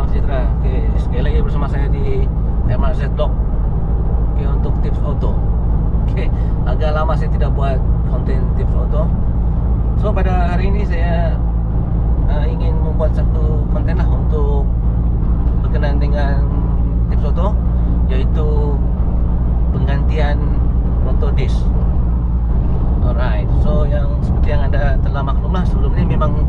sejahtera. Okay, sekali lagi bersama saya di MRZ Vlog. Okay, untuk tips auto. Okay, agak lama saya tidak buat konten tips auto. So pada hari ini saya ingin membuat satu konten lah untuk berkenaan dengan tips auto, yaitu penggantian rotor disc. Alright, so yang seperti yang anda telah maklum lah, sebelum ini memang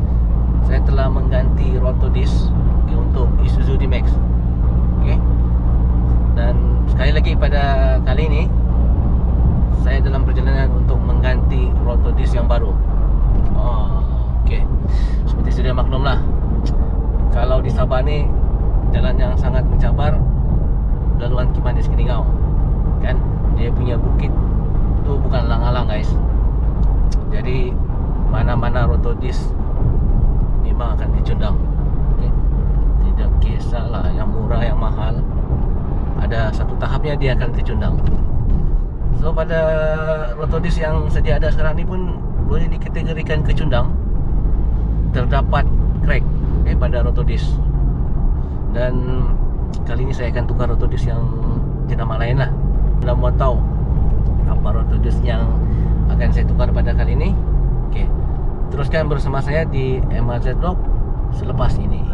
saya telah mengganti rotor disc untuk Isuzu D-Max. Okay. Dan sekali lagi pada kali ini saya dalam perjalanan untuk mengganti rotor disc yang baru. Okay. Seperti sudah maklum lah, kalau di Sabah ni jalan yang sangat mencabar, laluan Kimanis Keningau, kan dia punya bukit tu bukan alang-alang guys. Jadi mana-mana rotor disc memang akan dicundang. Okay. Tidak kisahlah yang murah yang mahal, ada satu tahapnya dia akan dicundang. So pada rotor disc yang sedia ada sekarang ni pun boleh dikategorikan kecundang. Terdapat crack pada rotor disc. Dan kali ini saya akan tukar rotor disc yang jenama lain lah. Anda mau tahu apa rotor disc yang akan saya tukar pada kali ini? Okey, teruskan bersama saya di MRZ Vlog selepas ini.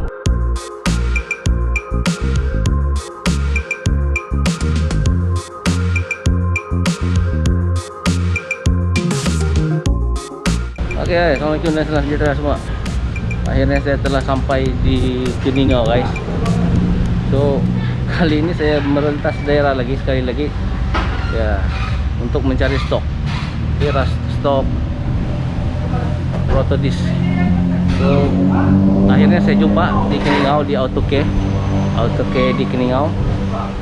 Okey, assalamualaikum dan salam sejahtera semua. Akhirnya saya telah sampai di Keningau guys. So kali ini saya merentas daerah lagi sekali lagi ya, untuk mencari stok. Stok rotor disc. So akhirnya saya jumpa di Keningau, di AutoCare di Keningau,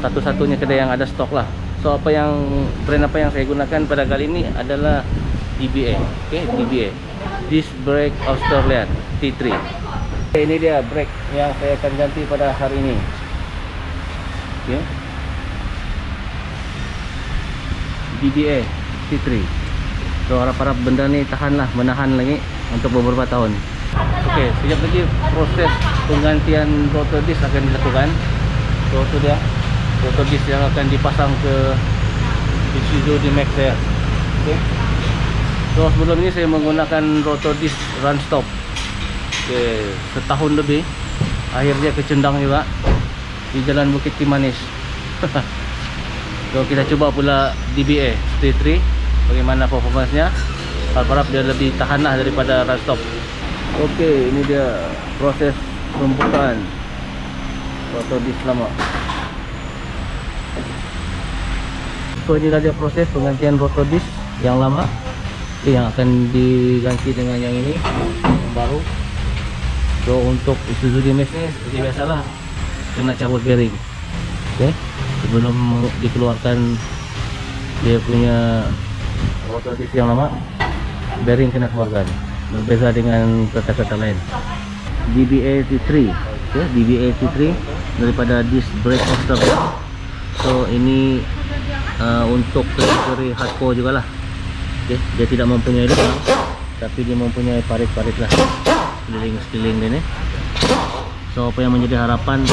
satu-satunya kedai yang ada stok lah. So brand apa yang saya gunakan pada kali ini adalah DBA. DBA, Disc Brake Australian T3. Ini dia brake yang saya akan ganti pada hari ini. DBA T3. So harap-harap benda ni menahan lagi untuk beberapa tahun. Okey, sekejap lagi proses penggantian rotor disc akan dilakukan. So itu dia rotor disc yang akan dipasang ke Isuzu D-Max saya. Okey. So sebelum ini saya menggunakan rotor disc run stop. Okey, setahun lebih. Akhirnya kecundang juga di Jalan Bukit Kimanis. So kita coba pula DBA T3, bagaimana performanya. Harap-harap dia lebih tahan lah daripada run stop. Okey, ini dia proses pembukaan rotor disc lama. So inilah dia proses penggantian rotor disc yang lama yang akan diganti dengan yang ini, yang baru. So untuk Isuzu D-Max ni seperti biasalah, kena cabut bearing. Okey, sebelum dikeluarkan dia punya rotor disc yang lama, bearing kena keluarkan. Berbeza dengan kereta-kereta lain. DBA T3, DBA T3 daripada Disc Brake Australia. So ini untuk kategori hardcore juga lah. Okay. Dia tidak mempunyai lubang, tapi dia mempunyai parit-parit lah, sekeliling dia ni. So apa yang menjadi harapan,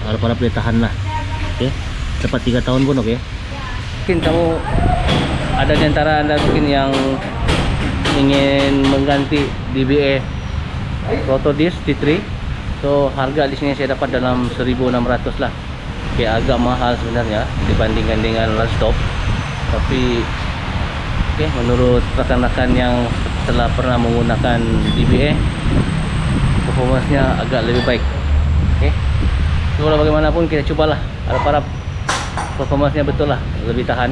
harap-harap dia tahan lah. Okay. Dapat 3 tahun pun okey. Mungkin kamu ada di antara anda mungkin yang ingin mengganti DBA rotor disc T3. So harga di sini saya dapat dalam 1.600 lah. Okay, agak mahal sebenarnya dibandingkan dengan run stop, tapi menurut rekan-rekan yang telah pernah menggunakan DBA, performanya agak lebih baik. So bagaimanapun kita cobalah, harap-harap performanya betul lah, lebih tahan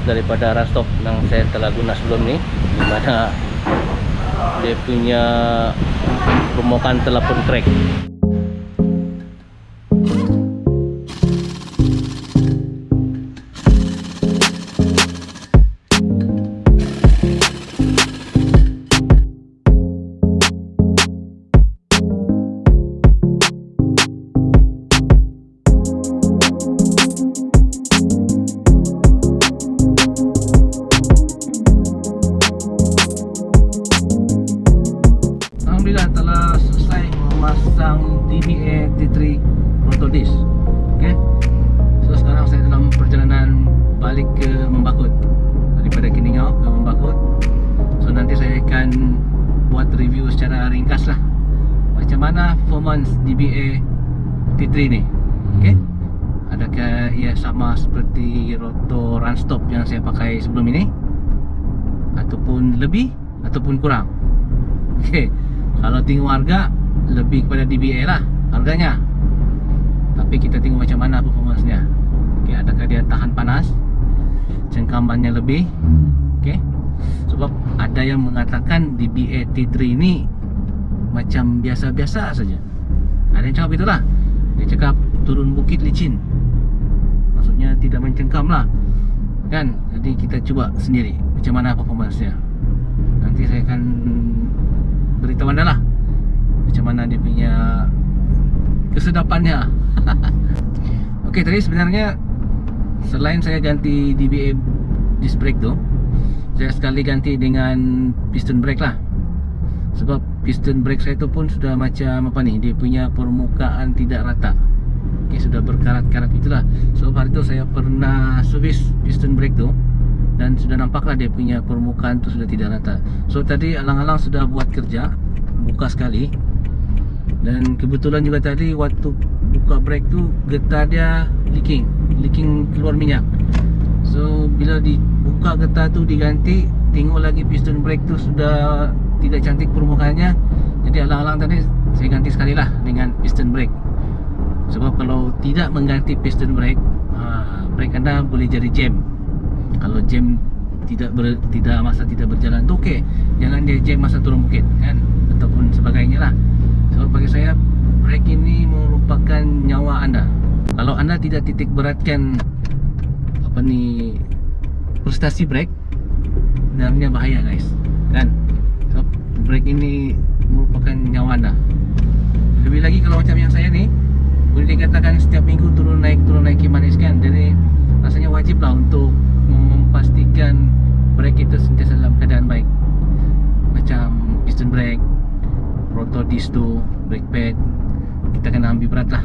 daripada run stop yang saya telah guna sebelum ni, di mana dia punya remokan telah pun crack. Alhamdulillah telah selesai memasang mana performance DBA T3 ni. Okey. Adakah ia sama seperti rotor run stop yang saya pakai sebelum ini, ataupun lebih ataupun kurang? Okey. Kalau tengok harga, lebih kepada DBA lah harganya. Tapi kita tengok macam mana performance-nya. Okey, adakah dia tahan panas? Cengkamannya lebih. Okey. Sebab ada yang mengatakan DBA T3 ni macam biasa-biasa saja. Ada yang cakap itulah. Dia cakap turun bukit licin. Maksudnya tidak mencengkam lah, kan? Jadi kita cuba sendiri macam mana performance-nya. Nanti saya akan beritahu anda lah macam mana dia punya kesedapannya. Okey, tadi sebenarnya selain saya ganti DBA disc brake tu, saya sekali ganti dengan piston brake lah. Sebab piston brake saya tu pun sudah macam apa ni, dia punya permukaan tidak rata. Okey, sudah berkarat-karat itulah. Sebab hari tu saya pernah servis piston brake tu dan sudah nampaklah dia punya permukaan tu sudah tidak rata. So tadi alang-alang sudah buat kerja, buka sekali. Dan kebetulan juga tadi waktu buka brake tu getah dia leaking keluar minyak. So bila dibuka getah tu diganti, tengok lagi piston brake tu sudah tidak cantik permukaannya. Jadi alang-alang tadi saya ganti sekali lah dengan piston brake. Sebab kalau tidak mengganti piston brake, brake anda boleh jadi jam. Kalau jam tidak berjalan tu okey, jangan dia jam masa turun bukit kan, ataupun sebagainya lah. Sebab bagi saya brake ini merupakan nyawa anda. Kalau anda tidak titik beratkan apa ni prestasi brake, sebenarnya bahaya guys, kan? Sebab brake ini merupakan nyawa anda. Lebih lagi kalau macam yang saya ni, boleh dikatakan setiap minggu turun naik Kimanis kan. Jadi rasanya wajib lah untuk memastikan brake itu sentiasa dalam keadaan baik. Macam piston brake, rotor disc tu, brake pad, kita kena ambil berat lah.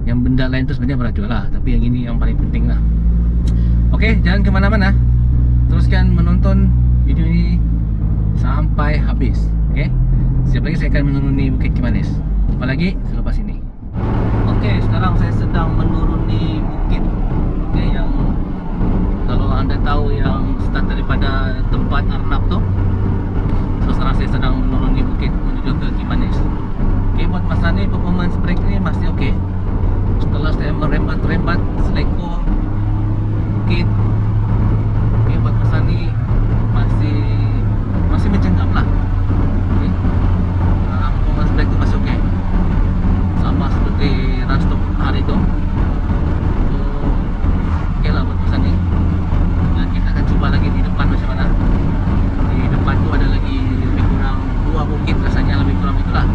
Yang benda lain tu sebenarnya berat juga lah, tapi yang ini yang paling penting lah. Okey, jangan ke mana-mana. Teruskan menonton video ini sampai habis. Okey, sekejap lagi saya akan menuruni Bukit Kimanis. Jumpa lagi selepas ini. Okey, sekarang saya sedang menuruni bukit. Okey, yang kalau anda tahu yang start daripada tempat Arnab tu. So sekarang saya sedang menuruni bukit menuju ke Kimanis. Okey, buat masa ni performance brake ni masih okey. Setelah saya merembat-rembat seleko bukit, okey, buat masa ni masih mencengkam lah. Okey, performance brake tu masih okey, sama seperti run stop hari tu. So okey lah buat masa ni. Dan kita akan cuba lagi di depan macam mana. Di depan tu ada lagi lebih kurang 2 bukit, rasanya lebih kurang itulah.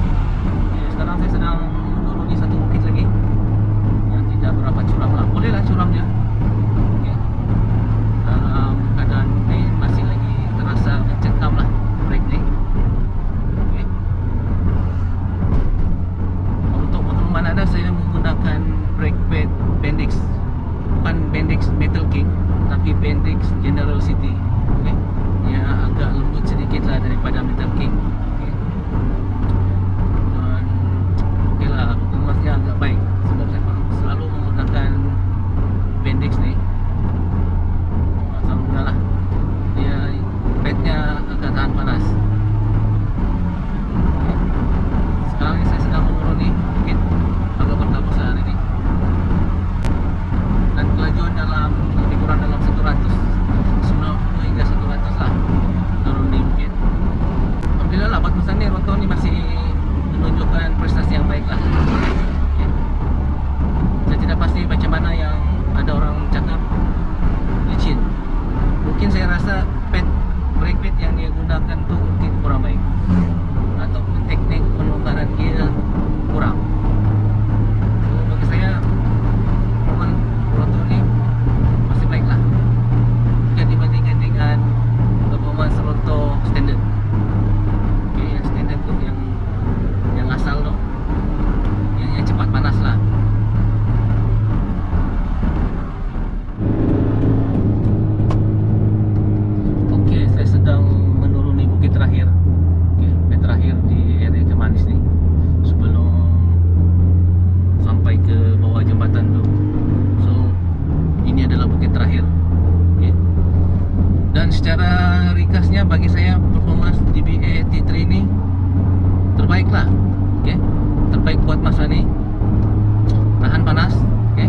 bagi saya performance DBA T3 ini terbaik lah. Okay? Terbaik buat masa ni, tahan panas. Okay?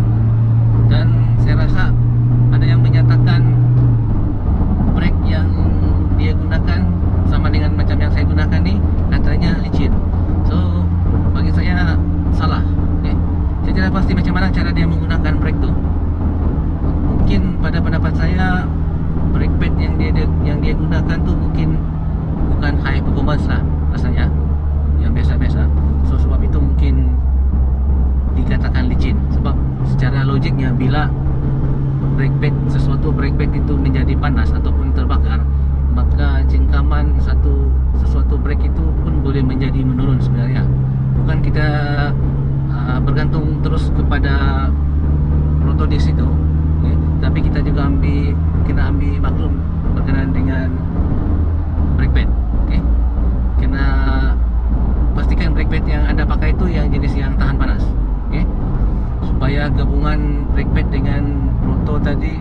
Dan saya rasa ada yang menyatakan brake yang dia gunakan sama dengan macam yang saya gunakan ni, katanya licin. So bagi saya salah. Okay? Saya tidak pasti macam mana cara dia menggunakan brake tu. Mungkin pada pendapat saya brake pad yang dia gunakan tu mungkin bukan high performance lah rasanya, yang biasa-biasa. So sebab itu mungkin dikatakan licin. Sebab secara logiknya bila sesuatu brake pad itu menjadi panas ataupun terbakar, maka jengkaman sesuatu brake itu pun boleh menjadi menurun sebenarnya. Bukan kita bergantung terus kepada rotodis itu, okay? Tapi kita juga kena ambil maklum berkenaan dengan brake pad. Okay? Kena pastikan brake pad yang anda pakai itu yang jenis yang tahan panas. Okay? Supaya gabungan brake pad dengan rotor tadi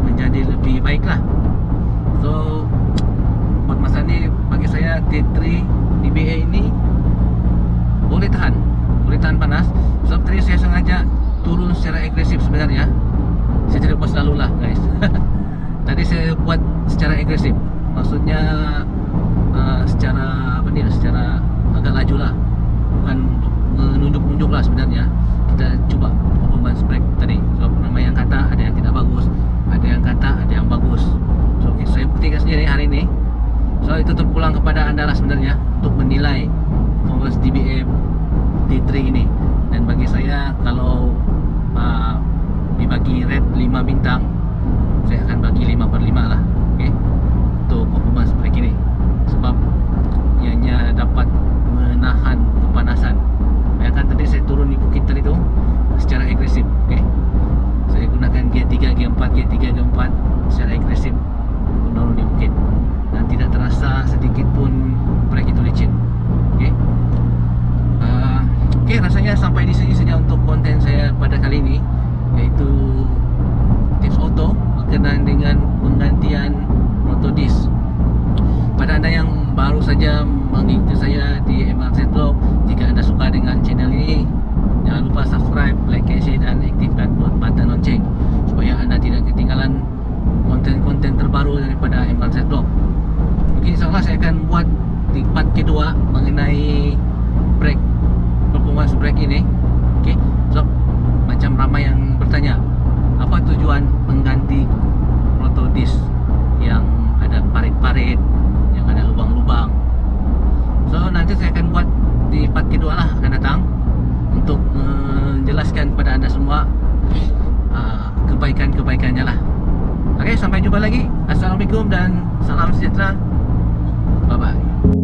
menjadi lebih baik lah. So buat masa ni bagi saya T3 DBA ini boleh tahan panas. Sebab tadi saya sengaja turun secara agresif sebenarnya. Saya tidak buat selalu lah guys. Tadi saya buat secara agresif, maksudnya secara secara agak laju lah, bukan menunjuk-nunjuk lah sebenarnya. Kita cuba performance brake tadi. So ramai yang kata ada yang tidak bagus, ada yang kata ada yang bagus. So okay, saya buktikan sendiri hari ini. So itu terpulang kepada anda lah sebenarnya untuk menilai performance DBA T3 ini. Dan bagi saya kalau dibagi red 5 bintang, saya akan bagi 5/5 lah. Okay? Untuk performance brake ini. Sebab ianya dapat menahan kepanasan. Bayangkan tadi saya turun di bukit tadi tu secara agresif. Okay? Saya gunakan gear 3, gear 4, gear 3, gear 4 secara agresif menurun di bukit. Dan tidak terasa sedikit pun brake itu licin. Okay? Okay, rasanya sampai di sini saja untuk konten saya pada kali ini, iaitu tips auto berkenaan dengan penggantian rotodis. Pada anda yang baru saja mengikuti saya di MRZ Vlog, jika anda suka dengan channel ini, jangan lupa subscribe, like, share dan aktifkan button lonceng supaya anda tidak ketinggalan konten-konten terbaru daripada MRZ Vlog. Mungkin insyaAllah saya akan buat di part kedua mengenai performance brake ini. Okay? So macam ramai yang bertanya, apa tujuan mengganti rotodis yang ada parit-parit, yang ada lubang-lubang. So nanti saya akan buat di part kedua lah akan datang untuk menjelaskan kepada anda semua kebaikan-kebaikannya lah. Okay, sampai jumpa lagi. Assalamualaikum dan salam sejahtera. Bye bye.